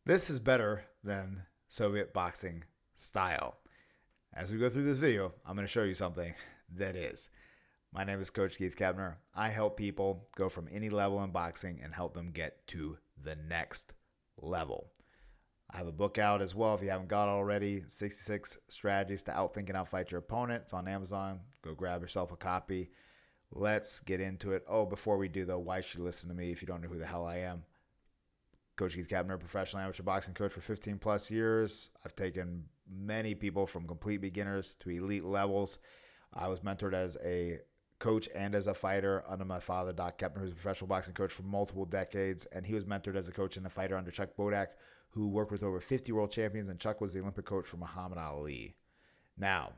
This is better than Soviet boxing style. As we go through this video, I'm going to show you something that is. My name is Coach Keith Keppner. I help people go from any level in boxing and help them get to the next level. I have a book out as well if you haven't got it already, 66 Strategies to Outthink and Outfight Your Opponent. It's on Amazon. Go grab yourself a copy. Let's get into it. Oh, before we do though, why should you listen to me if you don't know who the hell I am? Coach Keith Keppner, professional amateur boxing coach for 15 plus years. I've taken many people from complete beginners to elite levels. I was mentored as a coach and as a fighter under my father, Doc Keppner, who's a professional boxing coach for multiple decades. And he was mentored as a coach and a fighter under Chuck Bodak, who worked with over 50 world champions. And Chuck was the Olympic coach for Muhammad Ali. Now,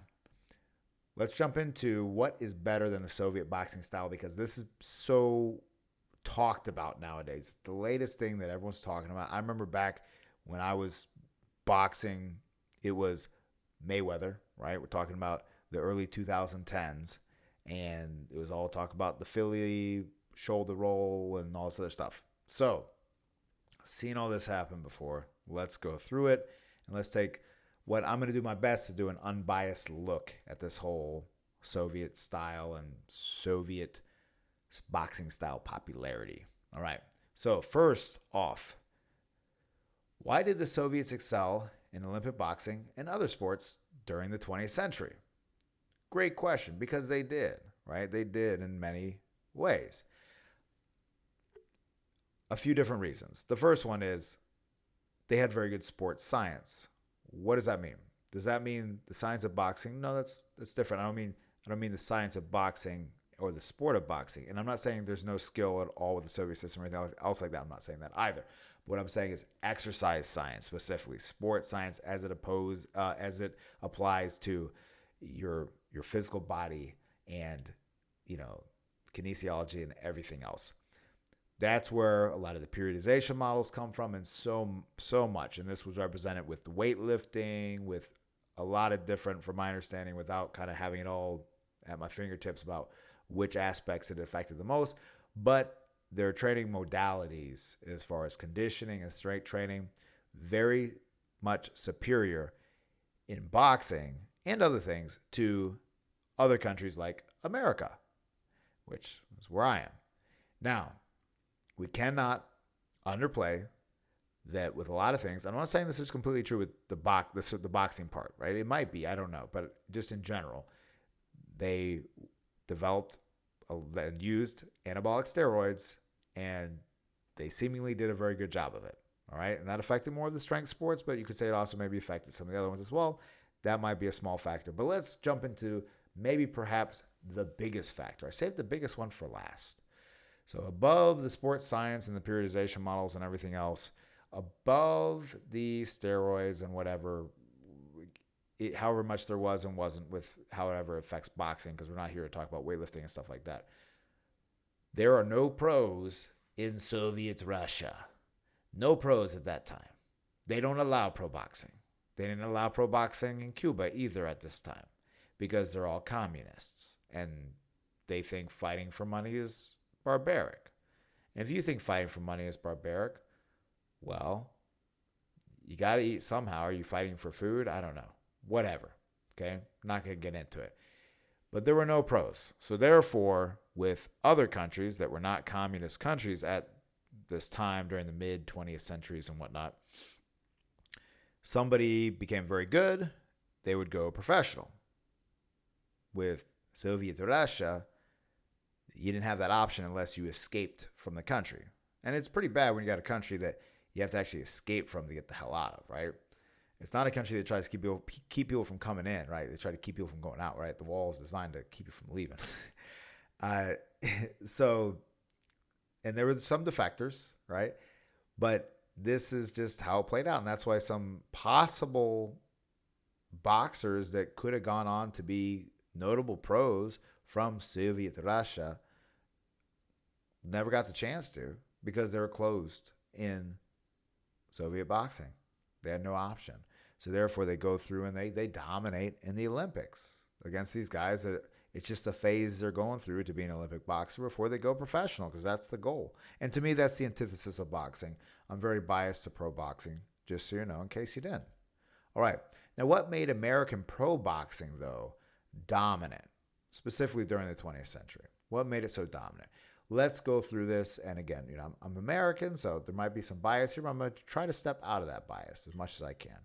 let's jump into what is better than the Soviet boxing style, because this is so talked about nowadays. The latest thing that everyone's talking about. I remember back when I was boxing, it was Mayweather, right? We're talking about the early 2010s, and it was all talk about the Philly shoulder roll and all this other stuff. So, seen all this happen before. Let's go through it, and let's take what I'm going to do my best to do an unbiased look at this whole Soviet style and Soviet boxing style popularity. All right. So, first off, why did the Soviets excel in Olympic boxing and other sports during the 20th century? Great question, because they did, right? They did in many ways. A few different reasons. The first one is they had very good sports science. What does that mean? Does that mean the science of boxing? No, that's different. I don't mean the science of boxing or the sport of boxing. And I'm not saying there's no skill at all with the Soviet system or anything else like that. I'm not saying that either. What I'm saying is exercise science, specifically sports science, as it applies to your physical body and you know kinesiology and everything else. That's where a lot of the periodization models come from, and so much. And this was represented with the weightlifting, with a lot of different, from my understanding, without kind of having it all at my fingertips about which aspects it affected the most. But their training modalities, as far as conditioning and strength training, very much superior in boxing and other things to other countries like America, which is where I am. Now, we cannot underplay that with a lot of things. I'm not saying this is completely true with the boxing part, right? It might be, I don't know, but just in general, they developed and used anabolic steroids, and they seemingly did a very good job of it. All right, and that affected more of the strength sports, but you could say it also maybe affected some of the other ones as well. That might be a small factor, but let's jump into maybe perhaps the biggest factor. I saved the biggest one for last. So above the sports science and the periodization models and everything else, above the steroids and whatever, however much there was and wasn't with however it affects boxing, because we're not here to talk about weightlifting and stuff like that. There are no pros in Soviet Russia. No pros at that time. They don't allow pro boxing. They didn't allow pro boxing in Cuba either at this time, because they're all communists and they think fighting for money is barbaric. And if you think fighting for money is barbaric, well, you got to eat somehow. Are you fighting for food? I don't know. Whatever. Okay? I'm not going to get into it. But there were no pros. So therefore, with other countries that were not communist countries at this time during the mid 20th centuries and whatnot, somebody became very good, they would go professional. With Soviet Russia, you didn't have that option unless you escaped from the country. And it's pretty bad when you got a country that you have to actually escape from to get the hell out of, right? It's not a country that tries to keep people from coming in, right? They try to keep people from going out, right? The wall is designed to keep you from leaving. uh, so, and there were some defectors, right? But this is just how it played out. And that's why some possible boxers that could have gone on to be notable pros from Soviet Russia never got the chance to, because they were closed in Soviet boxing. They had no option. So therefore they go through and they dominate in the Olympics against these guys that it's just a phase they're going through to be an Olympic boxer before they go professional, because that's the goal. And to me, that's the antithesis of boxing. I'm very biased to pro boxing. just so you know, in case you didn't. All right. Now, what made American pro boxing, though, dominant, specifically during the 20th century? What made it so dominant? Let's go through this. And again, I'm American, so there might be some bias here, but I'm going to try to step out of that bias as much as I can.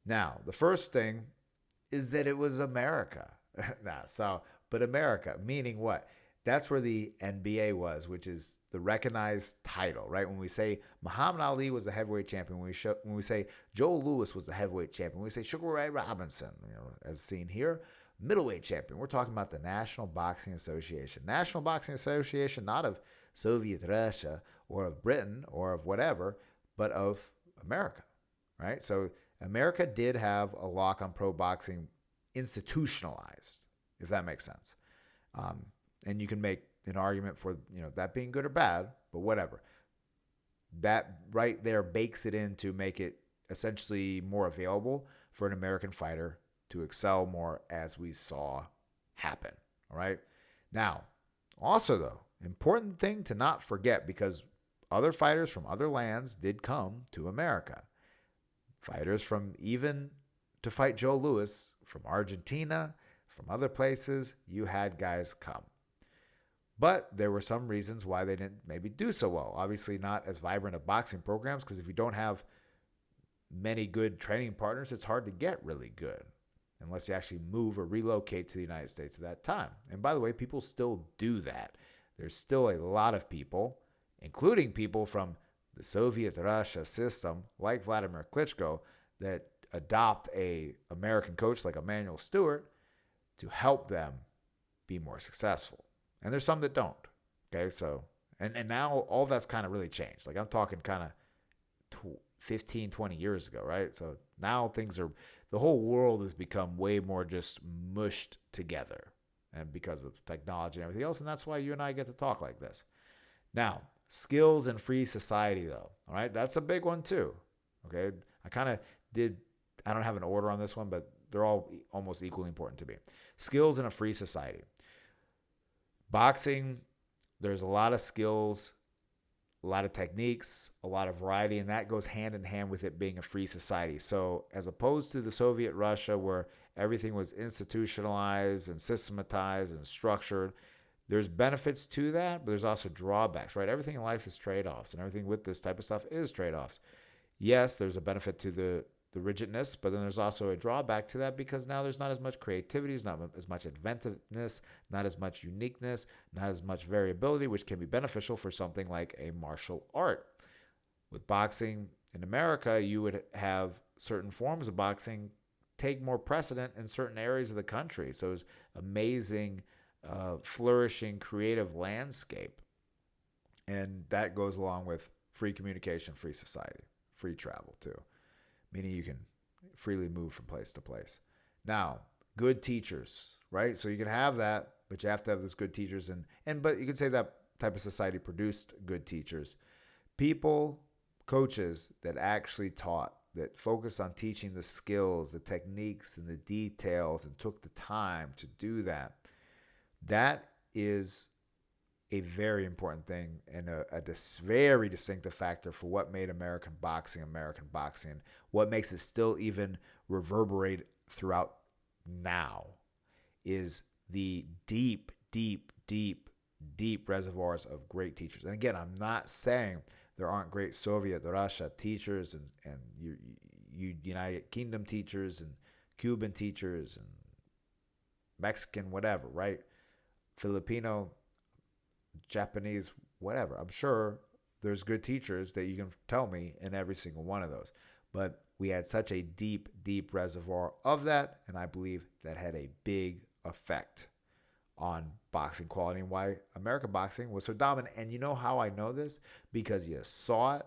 Now, the first thing is that it was America. But America, meaning what? That's where the NBA was, which is the recognized title, right? When we say Muhammad Ali was the heavyweight champion, when we say Joe Louis was the heavyweight champion, when we say Sugar Ray Robinson, as seen here, middleweight champion, we're talking about the National Boxing Association. National Boxing Association, not of Soviet Russia or of Britain or of whatever, but of America, right? So America did have a lock on pro boxing institutionalized, if that makes sense. And you can make an argument for that being good or bad, but whatever. That right there bakes it in to make it essentially more available for an American fighter to excel more, as we saw happen. All right. Now, also though, important thing to not forget, because other fighters from other lands did come to America. Fighters from even to fight Joe Louis from Argentina, from other places, you had guys come. But there were some reasons why they didn't maybe do so well. Obviously not as vibrant of boxing programs, because if you don't have many good training partners, it's hard to get really good unless you actually move or relocate to the United States at that time. And by the way, people still do that. There's still a lot of people, including people from the Soviet Russia system, like Vladimir Klitschko, that adopt a American coach like Emanuel Stewart to help them be more successful. And there's some that don't. Okay, so, and now all that's kind of really changed. Like I'm talking kind of 15, 20 years ago, right? So now the whole world has become way more just mushed together, and because of technology and everything else. And that's why you and I get to talk like this. Now, skills in free society, though. All right, that's a big one too. Okay, I don't have an order on this one, but they're all almost equally important to me. Skills in a free society. Boxing, there's a lot of skills, a lot of techniques, a lot of variety, and that goes hand in hand with it being a free society. So as opposed to the Soviet Russia, where everything was institutionalized and systematized and structured, there's benefits to that, but there's also drawbacks, right? Everything in life is trade-offs, and everything with this type of stuff is trade-offs. Yes, there's a benefit to the rigidness, but then there's also a drawback to that, because now there's not as much creativity, there's not as much inventiveness, not as much uniqueness, not as much variability, which can be beneficial for something like a martial art. With boxing in America, you would have certain forms of boxing take more precedent in certain areas of the country. So it's amazing, flourishing, creative landscape. And that goes along with free communication, free society, free travel too, meaning you can freely move from place to place. Now, good teachers, right? So you can have that, but you have to have those good teachers. But you can say that type of society produced good teachers. People, coaches that actually taught, that focused on teaching the skills, the techniques, and the details, and took the time to do that. That is a very important thing, and a very distinctive factor for what made American boxing, what makes it still even reverberate throughout now, is the deep, deep, deep, deep reservoirs of great teachers. And again, I'm not saying there aren't great Soviet Russia teachers and United Kingdom teachers and Cuban teachers and Mexican, whatever, right? Filipino, Japanese, whatever. I'm sure there's good teachers that you can tell me in every single one of those. But we had such a deep, deep reservoir of that, and I believe that had a big effect on boxing quality and why American boxing was so dominant. And you know how I know this? Because you saw it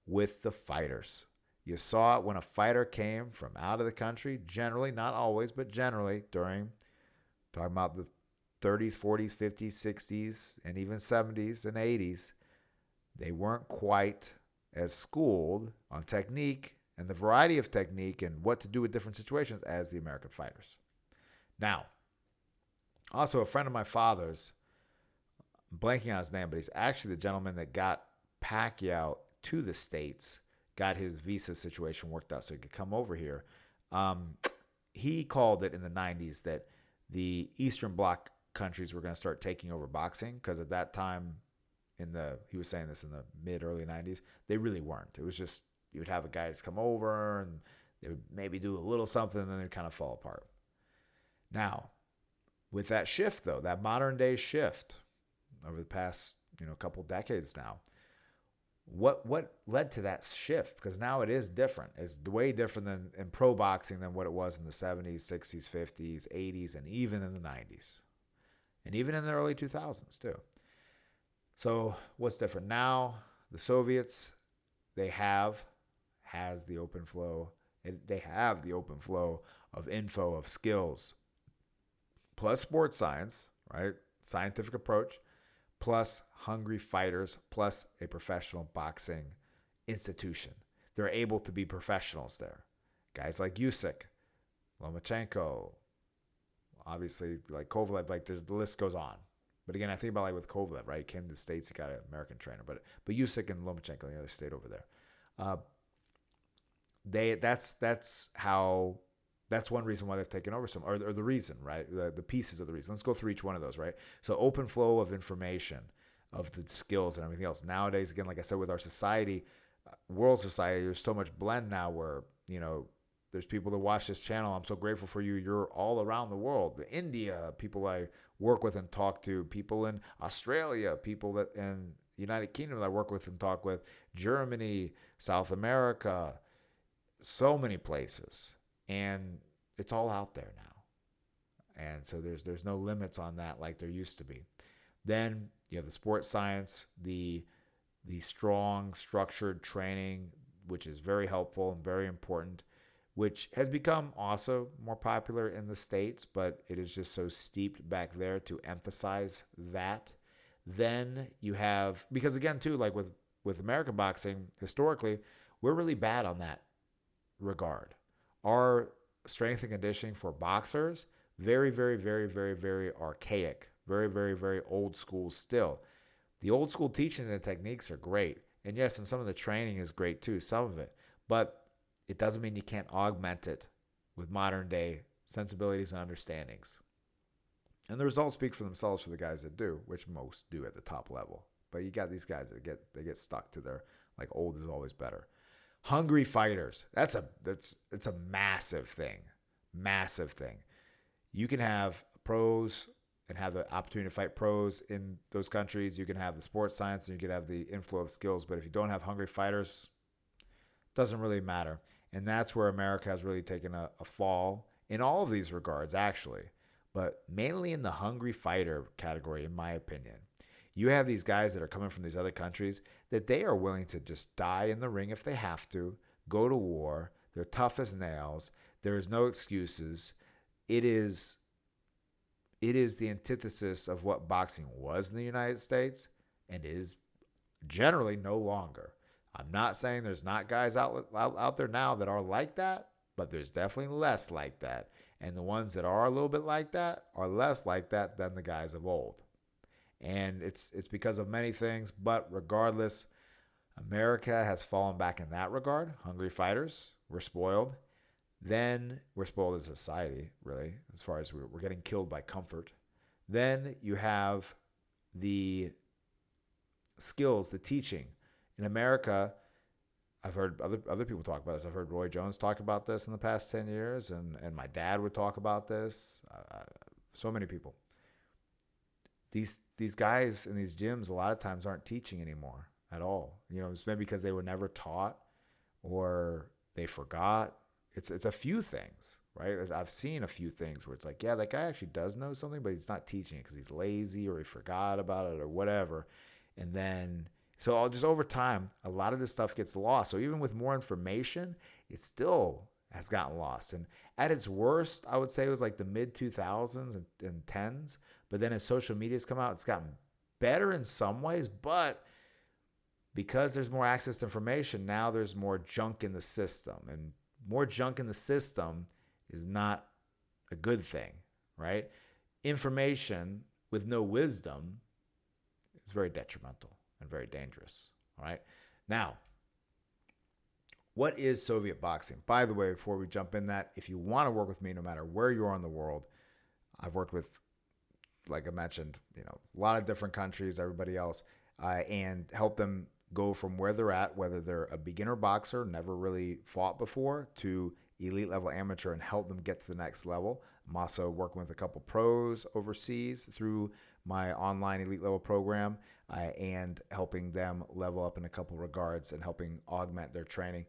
with the fighters. You saw it when a fighter came from out of the country, generally, not always, but generally, talking about the 30s, 40s, 50s, 60s, and even 70s and 80s, they weren't quite as schooled on technique and the variety of technique and what to do with different situations as the American fighters. Now, also a friend of my father's, I'm blanking on his name, but he's actually the gentleman that got Pacquiao to the States, got his visa situation worked out so he could come over here. He called it in the 90s that the Eastern Bloc countries were going to start taking over boxing, because at that time, he was saying this in the early 90s, they really weren't. It was just, you would have guys come over and they would maybe do a little something and then they'd kind of fall apart. Now, with that shift though, that modern day shift over the past, couple decades now, what led to that shift? Because now it is different. It's way different than in pro boxing than what it was in the 70s, 60s, 50s, 80s, and even in the 90s. And even in the early 2000s too. So what's different? Now, the Soviets, has the open flow. They have the open flow of info, of skills, plus sports science, right? Scientific approach, plus hungry fighters, plus a professional boxing institution. They're able to be professionals there. Guys like Usyk, Lomachenko, obviously like Kovalev, like the list goes on. But again, I think about like with Kovalev, right? He came to the States, he got an American trainer. But Usyk and Lomachenko, they stayed over there. That's one reason why they've taken over some, or the reason, right? The pieces of the reason. Let's go through each one of those, right? So open flow of information, of the skills and everything else. Nowadays, again, like I said, with our society, world society, there's so much blend now where, there's people that watch this channel. I'm so grateful for you. You're all around the world. India, people I work with and talk to, people in Australia, people that in the United Kingdom that I work with and talk with, Germany, South America, so many places. And it's all out there now. And so there's no limits on that like there used to be. Then you have the sports science, the strong, structured training, which is very helpful and very important, which has become also more popular in the States, but it is just so steeped back there to emphasize that. Then you have, because again, too, like with American boxing, historically, we're really bad on that regard. Our strength and conditioning for boxers, very, very, very, very, very archaic, very, very, very old school still. The old school teachings and techniques are great. And yes, and some of the training is great too, some of it. But it doesn't mean you can't augment it with modern day sensibilities and understandings. And the results speak for themselves for the guys that do, which most do at the top level. But you got these guys that get stuck to their, like, old is always better. Hungry fighters. It's a massive thing. Massive thing. You can have pros and have the opportunity to fight pros in those countries. You can have the sports science and you can have the inflow of skills. But if you don't have hungry fighters, it doesn't really matter. And that's where America has really taken a fall in all of these regards, actually. But mainly in the hungry fighter category, in my opinion. You have these guys that are coming from these other countries that they are willing to just die in the ring if they have to, go to war. They're tough as nails. There is no excuses. It is the antithesis of what boxing was in the United States and is generally no longer. I'm not saying there's not guys out there now that are like that, but there's definitely less like that. And the ones that are a little bit like that are less like that than the guys of old. And it's because of many things, but regardless, America has fallen back in that regard. Hungry fighters, we're spoiled. Then we're spoiled as a society, really, as far as we're getting killed by comfort. Then you have the skills, the teaching. In America, I've heard other people talk about this. I've heard Roy Jones talk about this in the past 10 years, and my dad would talk about this. So many people. These guys in these gyms a lot of times aren't teaching anymore at all. It's maybe because they were never taught or they forgot. It's a few things, right? I've seen a few things where it's like, yeah, that guy actually does know something, but he's not teaching it because he's lazy or he forgot about it or whatever. And then, so just over time, a lot of this stuff gets lost. So even with more information, it still has gotten lost. And at its worst, I would say it was like the mid 2000s and 10s. But then as social media's come out, it's gotten better in some ways. But because there's more access to information, now there's more junk in the system. And more junk in the system is not a good thing, right? Information with no wisdom is very detrimental and very dangerous, all right? Now, What is Soviet boxing? By the way, before we jump in that, if you want to work with me, no matter where you are in the world, I've worked with, like I mentioned, a lot of different countries, everybody else, and help them go from where they're at, whether they're a beginner boxer, never really fought before, to elite level amateur, and help them get to the next level. I'm also working with a couple pros overseas through my online elite level program, and helping them level up in a couple regards and helping augment their training.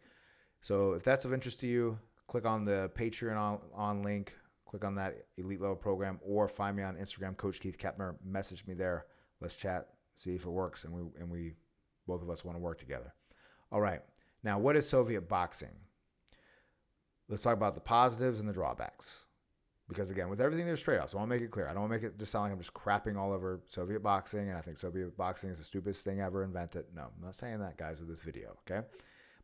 So if that's of interest to you, click on the Patreon on link, click on that elite level program, or find me on Instagram, Coach Keith Keppner. Message me there. Let's chat, see if it works, and we both of us want to work together. All right. Now, what is Soviet boxing? Let's talk about the positives and the drawbacks. Because again, with everything, there's trade-offs. So I want to make it clear. I don't want to make it just sound like I'm just crapping all over Soviet boxing, and I think Soviet boxing is the stupidest thing ever invented. No, I'm not saying that, guys, with this video, okay?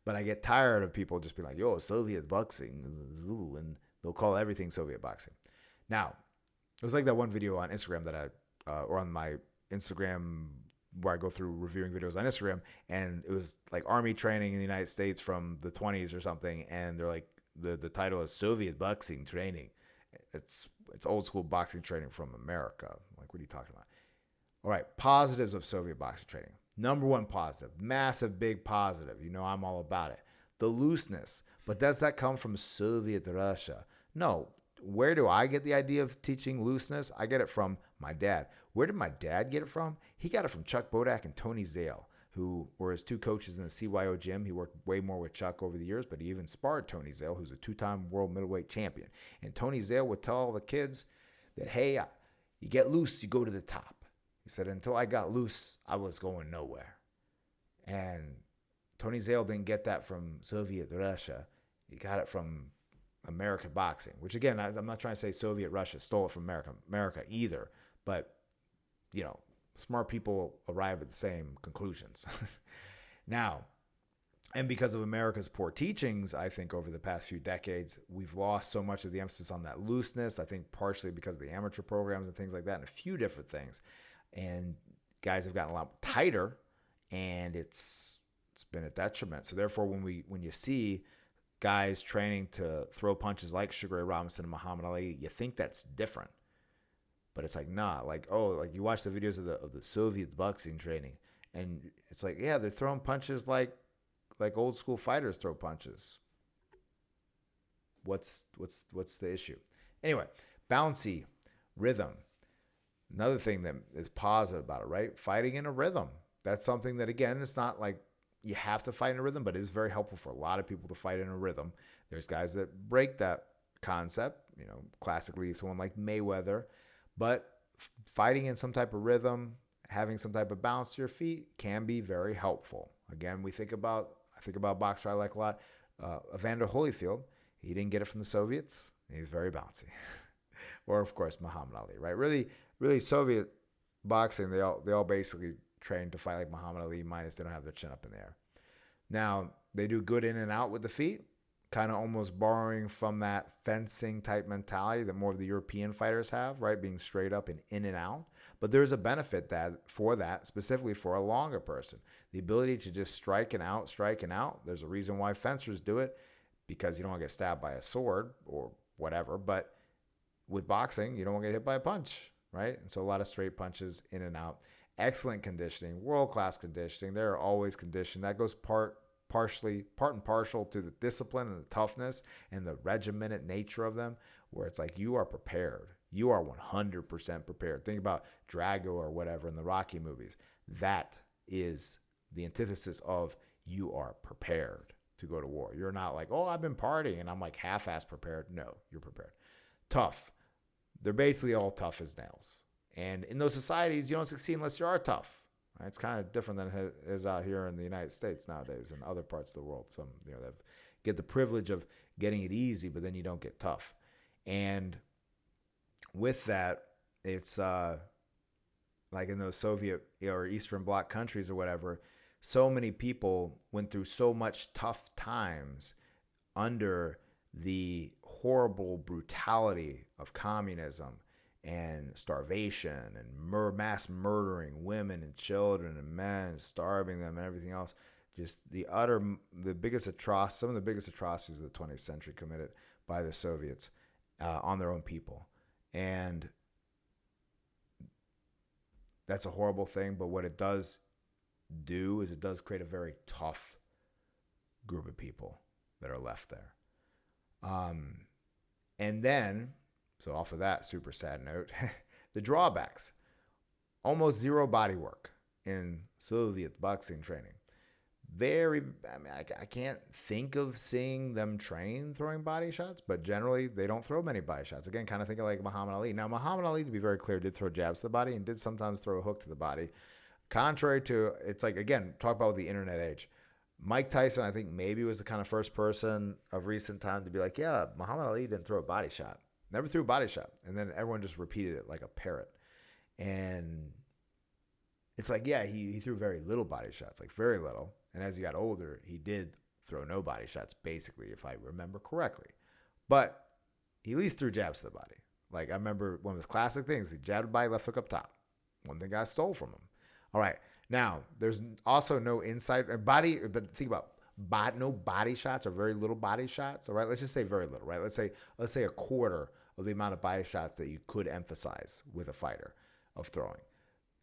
But I get tired of people just being like, yo, Soviet boxing, ooh, and they'll call everything Soviet boxing. Now, it was like that one video on Instagram that or on my Instagram, where I go through reviewing videos on Instagram, and it was like army training in the United States from the 20s or something, and they're like, the title is Soviet boxing training. It's old school boxing training from America. Like, what are you talking about? All right, positives of Soviet boxing training. Number one positive, massive big positive. I'm all about it. The looseness. But does that come from Soviet Russia? No. Where do I get the idea of teaching looseness? I get it from my dad. Where did my dad get it from? He got it from Chuck Bodak and Tony Zale, who were his two coaches in the CYO gym. He worked way more with Chuck over the years, but he even sparred Tony Zale, who's a two-time world middleweight champion. And Tony Zale would tell all the kids that, hey, you get loose, you go to the top. He said, until I got loose, I was going nowhere. And Tony Zale didn't get that from Soviet Russia. He got it from American boxing, which, again, I'm not trying to say Soviet Russia stole it from America either, but, smart people arrive at the same conclusions. Now, and because of America's poor teachings, I think over the past few decades, we've lost so much of the emphasis on that looseness. I think partially because of the amateur programs and things like that, and a few different things. And guys have gotten a lot tighter, and it's been a detriment. So therefore, when you see guys training to throw punches like Sugar Ray Robinson and Muhammad Ali, you think that's different. But it's like, nah, like you watch the videos of the Soviet boxing training, and it's like, yeah, they're throwing punches like old school fighters throw punches. What's the issue? Anyway, bouncy rhythm. Another thing that is positive about it, right? Fighting in a rhythm. That's something that, again, it's not like you have to fight in a rhythm, but it is very helpful for a lot of people to fight in a rhythm. There's guys that break that concept, classically someone like Mayweather, but fighting in some type of rhythm, having some type of balance to your feet can be very helpful. Again, I think about a boxer I like a lot, Evander Holyfield. He didn't get it from the Soviets. He's very bouncy. Or, of course, Muhammad Ali, right? Really, Soviet boxing, they all basically train to fight like Muhammad Ali, minus they don't have their chin up in the air. Now, they do good in and out with the feet, kind of almost borrowing from that fencing type mentality that more of the European fighters have, right? Being straight up and in and out. But there's a benefit for that, specifically for a longer person. The ability to just strike and out. There's a reason why fencers do it, because you don't want to get stabbed by a sword or whatever. But with boxing, you don't want to get hit by a punch, right? And so a lot of straight punches in and out. Excellent conditioning, world-class conditioning. They're always conditioned. That goes part and partial to the discipline and the toughness and the regimented nature of them, where it's like you are prepared. You are 100% prepared. Think about Drago or whatever in the Rocky movies. That is the antithesis of you are prepared to go to war. You're not like, oh, I've been partying and I'm like half-ass prepared. No, you're prepared. Tough. They're basically all tough as nails. And in those societies, you don't succeed unless you are tough. Right? It's kind of different than it is out here in the United States nowadays and other parts of the world. Some, that get the privilege of getting it easy, but then you don't get tough. And with that, it's like in those Soviet or Eastern Bloc countries or whatever, so many people went through so much tough times under the horrible brutality of communism and starvation and mass murdering women and children and men, starving them and everything else, just some of the biggest atrocities of the 20th century committed by the Soviets on their own people. And that's a horrible thing, but what it does do is it does create a very tough group of people that are left there. And then, so off of that super sad note, the drawbacks. Almost zero body work in Soviet boxing training. I can't think of seeing them train throwing body shots, but generally they don't throw many body shots. Again, kind of thinking like Muhammad Ali. Now, Muhammad Ali, to be very clear, did throw jabs to the body and did sometimes throw a hook to the body. Contrary to, it's like, again, talk about the internet age. Mike Tyson, I think maybe was the kind of first person of recent time to be like, yeah, Muhammad Ali didn't throw a body shot. Never threw a body shot. And then everyone just repeated it like a parrot. And it's like, yeah, he threw very little body shots, like very little. And as he got older, he did throw no body shots, basically, if I remember correctly. But he at least threw jabs to the body. Like, I remember one of his classic things, he jabbed the body, left hook up top. One thing I stole from him. All right. Now, there's also no inside body, but think about no body shots or very little body shots. All right. Let's just say very little, right? Let's say a quarter of the amount of body shots that you could emphasize with a fighter of throwing.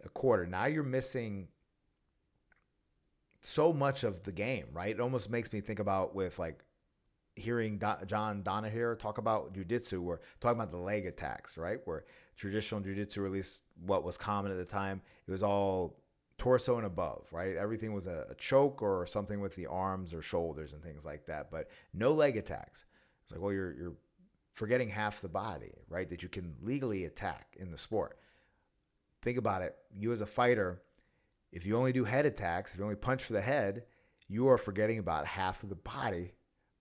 A quarter. Now you're missing so much of the game, right? It almost makes me think about with like hearing John Donahue talk about jiu-jitsu, or talking about the leg attacks, right? Where traditional jiu-jitsu, or at least what was common at the time, it was all torso and above, right? Everything was a choke or something with the arms or shoulders and things like that, but no leg attacks. It's like, well, you're forgetting half the body, right? That you can legally attack in the sport. Think about it. You as a fighter, if you only do head attacks, if you only punch for the head, you are forgetting about half of the body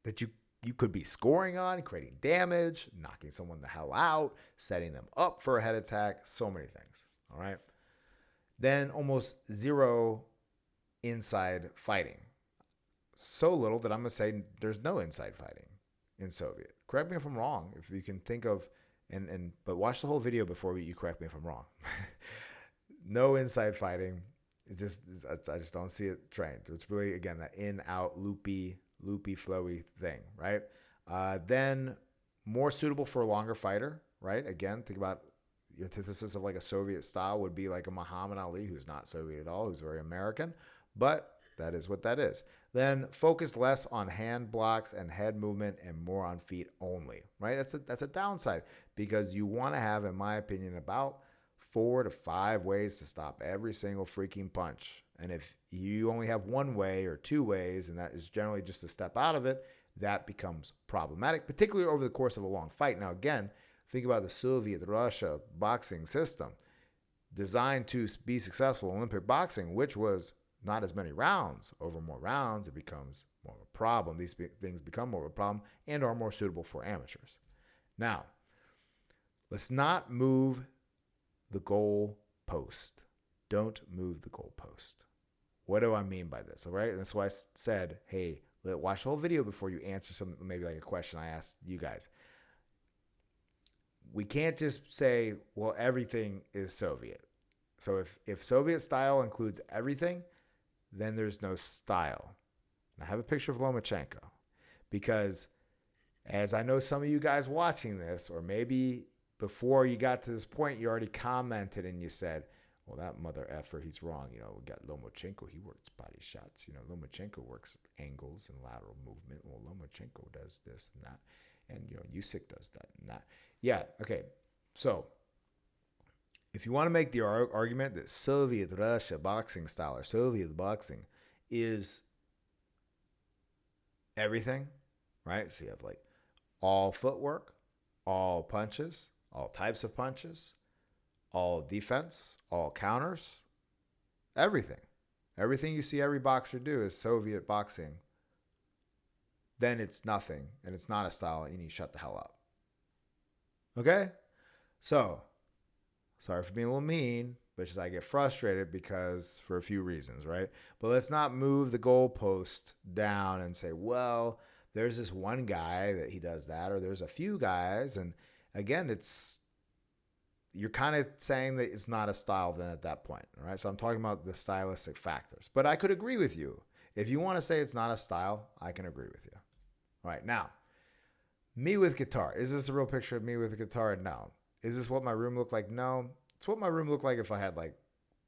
that you could be scoring on, creating damage, knocking someone the hell out, setting them up for a head attack, so many things, all right? Then almost zero inside fighting. So little that I'm going to say there's no inside fighting in Soviet. Correct me if I'm wrong, if you can think of, but watch the whole video before you correct me if I'm wrong. No inside fighting. I just don't see it trained. It's really, again, that in-out, loopy, flowy thing, right? Then more suitable for a longer fighter, right? Again, think about your antithesis of like a Soviet style would be like a Muhammad Ali, who's not Soviet at all, who's very American, but that is what that is. Then focus less on hand blocks and head movement and more on feet only, right? That's a downside, because you want to have, in my opinion, about 4 to 5 ways to stop every single freaking punch. And if you only have one way or 2 ways, and that is generally just to step out of it, that becomes problematic, particularly over the course of a long fight. Now, again, think about the Soviet Russia boxing system designed to be successful in Olympic boxing, which was not as many rounds. Over more rounds, it becomes more of a problem. These things become more of a problem and are more suitable for amateurs. Now, let's not move the goal post. Don't move the goal post. What do I mean by this? All right. And that's why I said, hey, watch the whole video before you answer something, maybe like a question I asked you guys. We can't just say, well, everything is Soviet. So if Soviet style includes everything, then there's no style. And I have a picture of Lomachenko, because as I know some of you guys watching this, or maybe before you got to this point, you already commented and you said, well, that mother effer, he's wrong. We got Lomachenko, he works body shots. Lomachenko works angles and lateral movement. Well, Lomachenko does this and that. And, Usyk does that and that. Yeah, okay. So if you want to make the argument that Soviet Russia boxing style or Soviet boxing is everything, right? So you have like all footwork, all punches, all types of punches, all defense, all counters, everything. Everything you see every boxer do is Soviet boxing. Then it's nothing, and it's not a style, and you shut the hell up. Okay? So, sorry for being a little mean, but just I get frustrated because for a few reasons, right? But let's not move the goalpost down and say, well, there's this one guy that he does that, or there's a few guys, and again, you're kind of saying that it's not a style then at that point, all right? So I'm talking about the stylistic factors. But I could agree with you. If you want to say it's not a style, I can agree with you. All right, now, me with guitar. Is this a real picture of me with a guitar? No. Is this what my room looked like? No. It's what my room looked like if I had like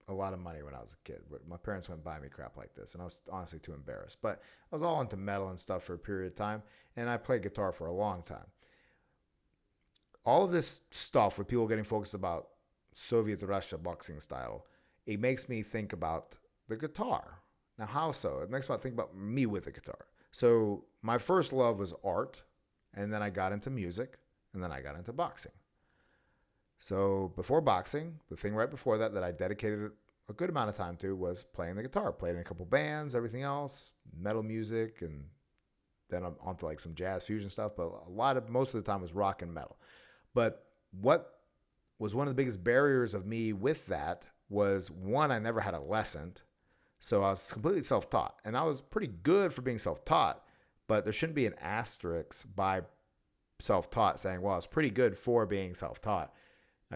a lot of money when I was a kid. My parents wouldn't buy me crap like this, and I was honestly too embarrassed. But I was all into metal and stuff for a period of time, and I played guitar for a long time. All of this stuff with people getting focused about Soviet Russia boxing style, it makes me think about the guitar. Now, how so? It makes me think about me with the guitar. So my first love was art, and then I got into music, and then I got into boxing. So before boxing, the thing right before that I dedicated a good amount of time to was playing the guitar. Played in a couple bands, everything else, metal music, and then I'm onto like some jazz fusion stuff. But most of the time was rock and metal. But what was one of the biggest barriers of me with that was, one, I never had a lesson. So I was completely self-taught. And I was pretty good for being self-taught, but there shouldn't be an asterisk by self-taught saying, well, it's pretty good for being self-taught.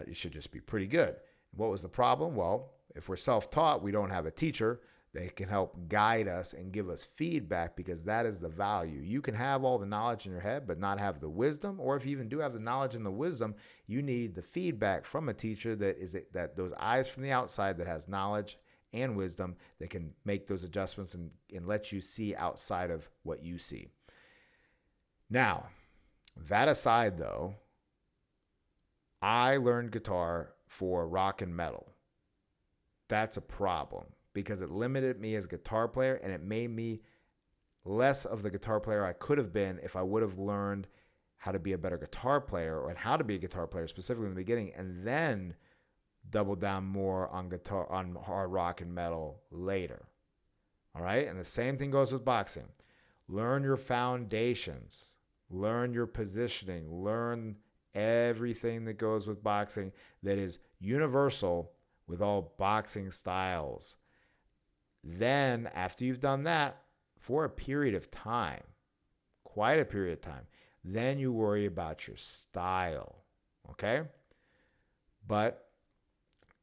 You should just be pretty good. What was the problem? Well, if we're self-taught, we don't have a teacher that can help guide us and give us feedback, because that is the value. You can have all the knowledge in your head but not have the wisdom, or if you even do have the knowledge and the wisdom, you need the feedback from a teacher that those eyes from the outside that has knowledge and wisdom that can make those adjustments and let you see outside of what you see. Now, that aside though, I learned guitar for rock and metal. That's a problem because it limited me as a guitar player, and it made me less of the guitar player I could have been if I would have learned how to be a better guitar player, or how to be a guitar player specifically in the beginning, and then double down more on guitar, on hard rock and metal later. All right? And the same thing goes with boxing. Learn your foundations, learn your positioning, learn everything that goes with boxing that is universal with all boxing styles. Then, after you've done that for a period of time, quite a period of time, then you worry about your style, okay? But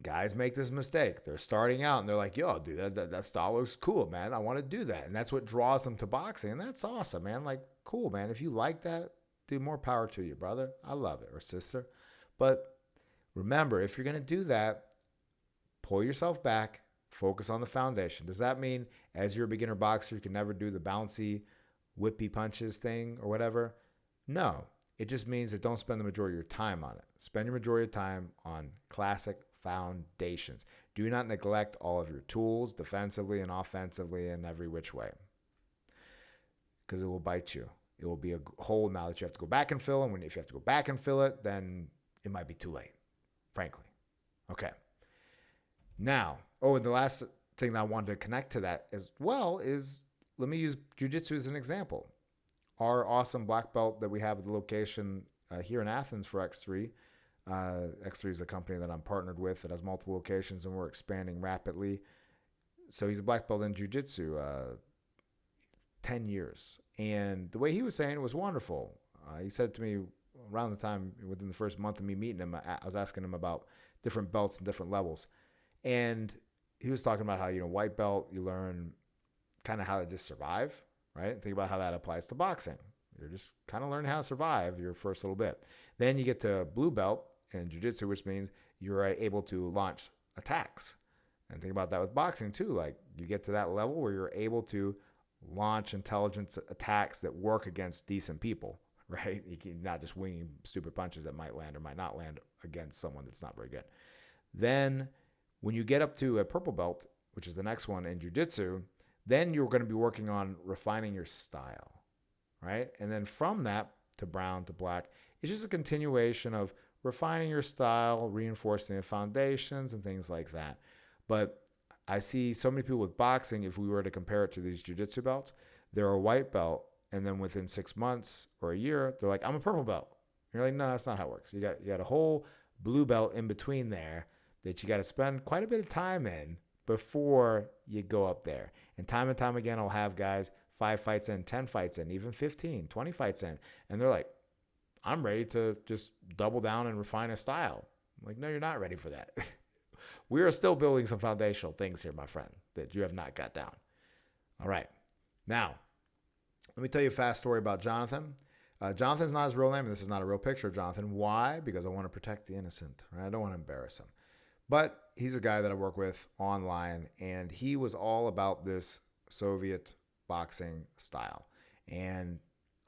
guys make this mistake. They're starting out and they're like, yo, dude, that style looks cool, man. I want to do that. And that's what draws them to boxing. And that's awesome, man. Like, cool, man. If you like that, dude, more power to you, brother. I love it, or sister. But remember, if you're going to do that, pull yourself back, focus on the foundation. Does that mean as you're a beginner boxer, you can never do the bouncy, whippy punches thing or whatever? No. It just means that don't spend the majority of your time on it. Spend your majority of time on classic foundations. Do not neglect all of your tools defensively and offensively in every which way, because it will bite you. It will be a hole now that you have to go back and fill. And if you have to go back and fill it, then it might be too late, frankly. Okay. Now, and the last thing that I wanted to connect to that as well is, let me use jiu-jitsu as an example. Our awesome black belt that we have at the location here in Athens for X3. X3 is a company that I'm partnered with that has multiple locations, and we're expanding rapidly. So he's a black belt in jiu-jitsu, 10 years. And the way he was saying it was wonderful. He said to me around the time, within the first month of me meeting him, I was asking him about different belts and different levels. And he was talking about how, white belt, you learn kind of how to just survive, right? Think about how that applies to boxing. You're just kind of learning how to survive your first little bit. Then you get to blue belt in jiu-jitsu, which means you're able to launch attacks. And think about that with boxing too. Like, you get to that level where you're able to launch intelligence attacks that work against decent people, right? You can not just winging stupid punches that might land or might not land against someone that's not very good. Then when you get up to a purple belt, which is the next one in jiu-jitsu, then you're going to be working on refining your style, right? And then from that to brown to black, it's just a continuation of refining your style, reinforcing the foundations and things like that. But I see so many people with boxing, if we were to compare it to these jiu-jitsu belts, they're a white belt, and then within 6 months or a year, they're like, I'm a purple belt. And you're like, no, that's not how it works. You got a whole blue belt in between there that you got to spend quite a bit of time in before you go up there. And time again, I'll have guys 5 fights in, 10 fights in, even 15, 20 fights in. And they're like, I'm ready to just double down and refine a style. I'm like, no, you're not ready for that. We are still building some foundational things here, my friend, that you have not got down. All right. Now, let me tell you a fast story about Jonathan. Jonathan's not his real name, and this is not a real picture of Jonathan. Why? Because I want to protect the innocent, right? I don't want to embarrass him. But he's a guy that I work with online, and he was all about this Soviet boxing style, and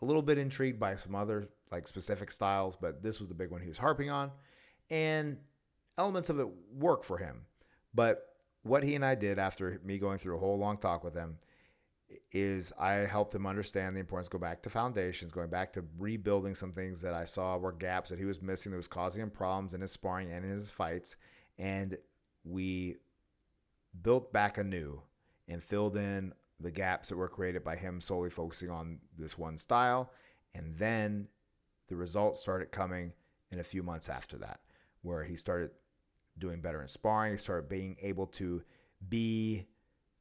a little bit intrigued by some other like specific styles, but this was the big one he was harping on, and elements of it work for him. But what he and I did after me going through a whole long talk with him is I helped him understand the importance, go back to foundations, going back to rebuilding some things that I saw were gaps that he was missing that was causing him problems in his sparring and in his fights. And we built back anew and filled in the gaps that were created by him solely focusing on this one style. And then the results started coming in a few months after that, where he started doing better in sparring. He started being able to be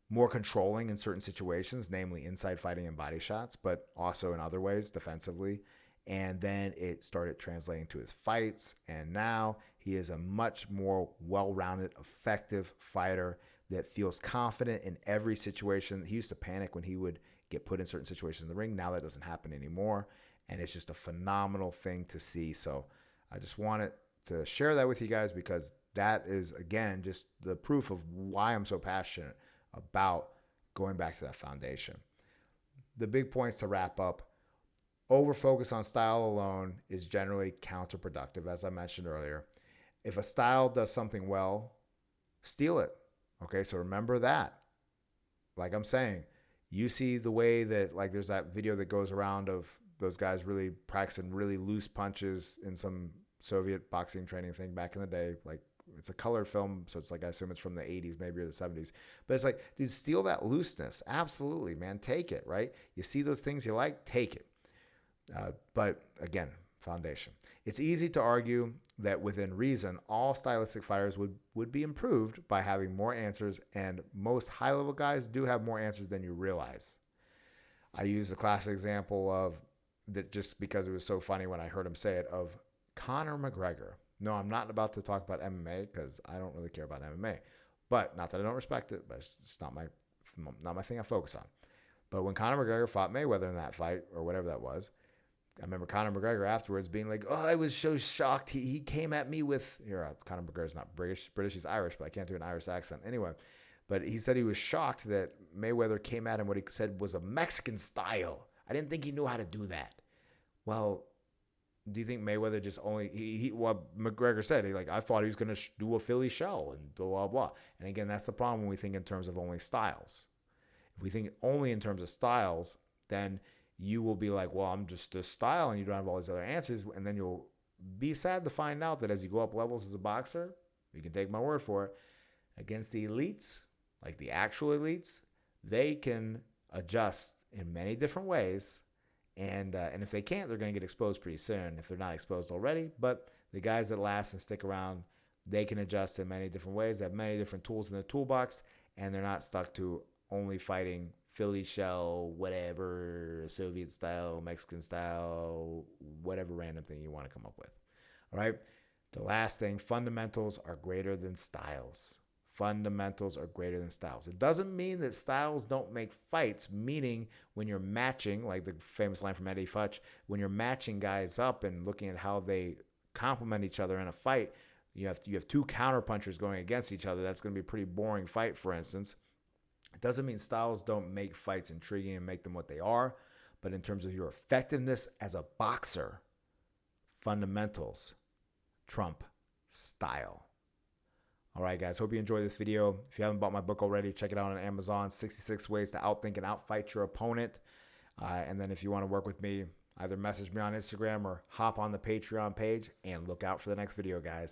more controlling in certain situations, namely inside fighting and body shots, but also in other ways defensively. And then it started translating to his fights. And now he is a much more well-rounded, effective fighter that feels confident in every situation. He used to panic when he would get put in certain situations in the ring. Now that doesn't happen anymore. And it's just a phenomenal thing to see. So I just wanted to share that with you guys because that is, again, just the proof of why I'm so passionate about going back to that foundation. The big points to wrap up: over focus on style alone is generally counterproductive, as I mentioned earlier. If a style does something well, steal it. Okay, so remember that. Like I'm saying, you see the way that, like, there's that video that goes around of those guys really practicing really loose punches in some Soviet boxing training thing back in the day. Like, it's a colored film, so it's like, I assume it's from the 80s maybe, or the 70s. But it's like, dude, steal that looseness. Absolutely, man. Take it, right? You see those things you like, take it. But again, foundation. It's easy to argue that within reason, all stylistic fighters would be improved by having more answers, and most high-level guys do have more answers than you realize. I use the classic example of that just because it was so funny when I heard him say it, of Conor McGregor. No, I'm not about to talk about MMA because I don't really care about MMA. But not that I don't respect it, but it's not my thing I focus on. But when Conor McGregor fought Mayweather in that fight, or whatever that was, I remember Conor McGregor afterwards being like, "Oh, I was so shocked. He came at me with..." Conor McGregor's not British, he's Irish, but I can't do an Irish accent. Anyway, but he said he was shocked that Mayweather came at him what he said was a Mexican style. I didn't think he knew how to do that. Well, do you think Mayweather just only what McGregor said? I thought he was going to do a Philly shell and blah blah blah. And again, that's the problem when we think in terms of only styles. If we think only in terms of styles, then you will be like, well, I'm just this style, and you don't have all these other answers, and then you'll be sad to find out that as you go up levels as a boxer, you can take my word for it, against the elites, like the actual elites, they can adjust in many different ways. And if they can't, they're going to get exposed pretty soon if they're not exposed already. But the guys that last and stick around, they can adjust in many different ways. They have many different tools in the toolbox, and they're not stuck to only fighting Philly shell, whatever, Soviet style, Mexican style, whatever random thing you want to come up with. All right? The last thing, fundamentals are greater than styles. Fundamentals are greater than styles. It doesn't mean that styles don't make fights, meaning when you're matching, like the famous line from Eddie Futch, when you're matching guys up and looking at how they complement each other in a fight, you have two counterpunchers going against each other. That's going to be a pretty boring fight, for instance. It doesn't mean styles don't make fights intriguing and make them what they are, but in terms of your effectiveness as a boxer, fundamentals trump style. All right, guys, hope you enjoyed this video. If you haven't bought my book already, check it out on Amazon, 66 Ways to Outthink and Outfight Your Opponent. And then if you want to work with me, either message me on Instagram or hop on the Patreon page, and look out for the next video, guys.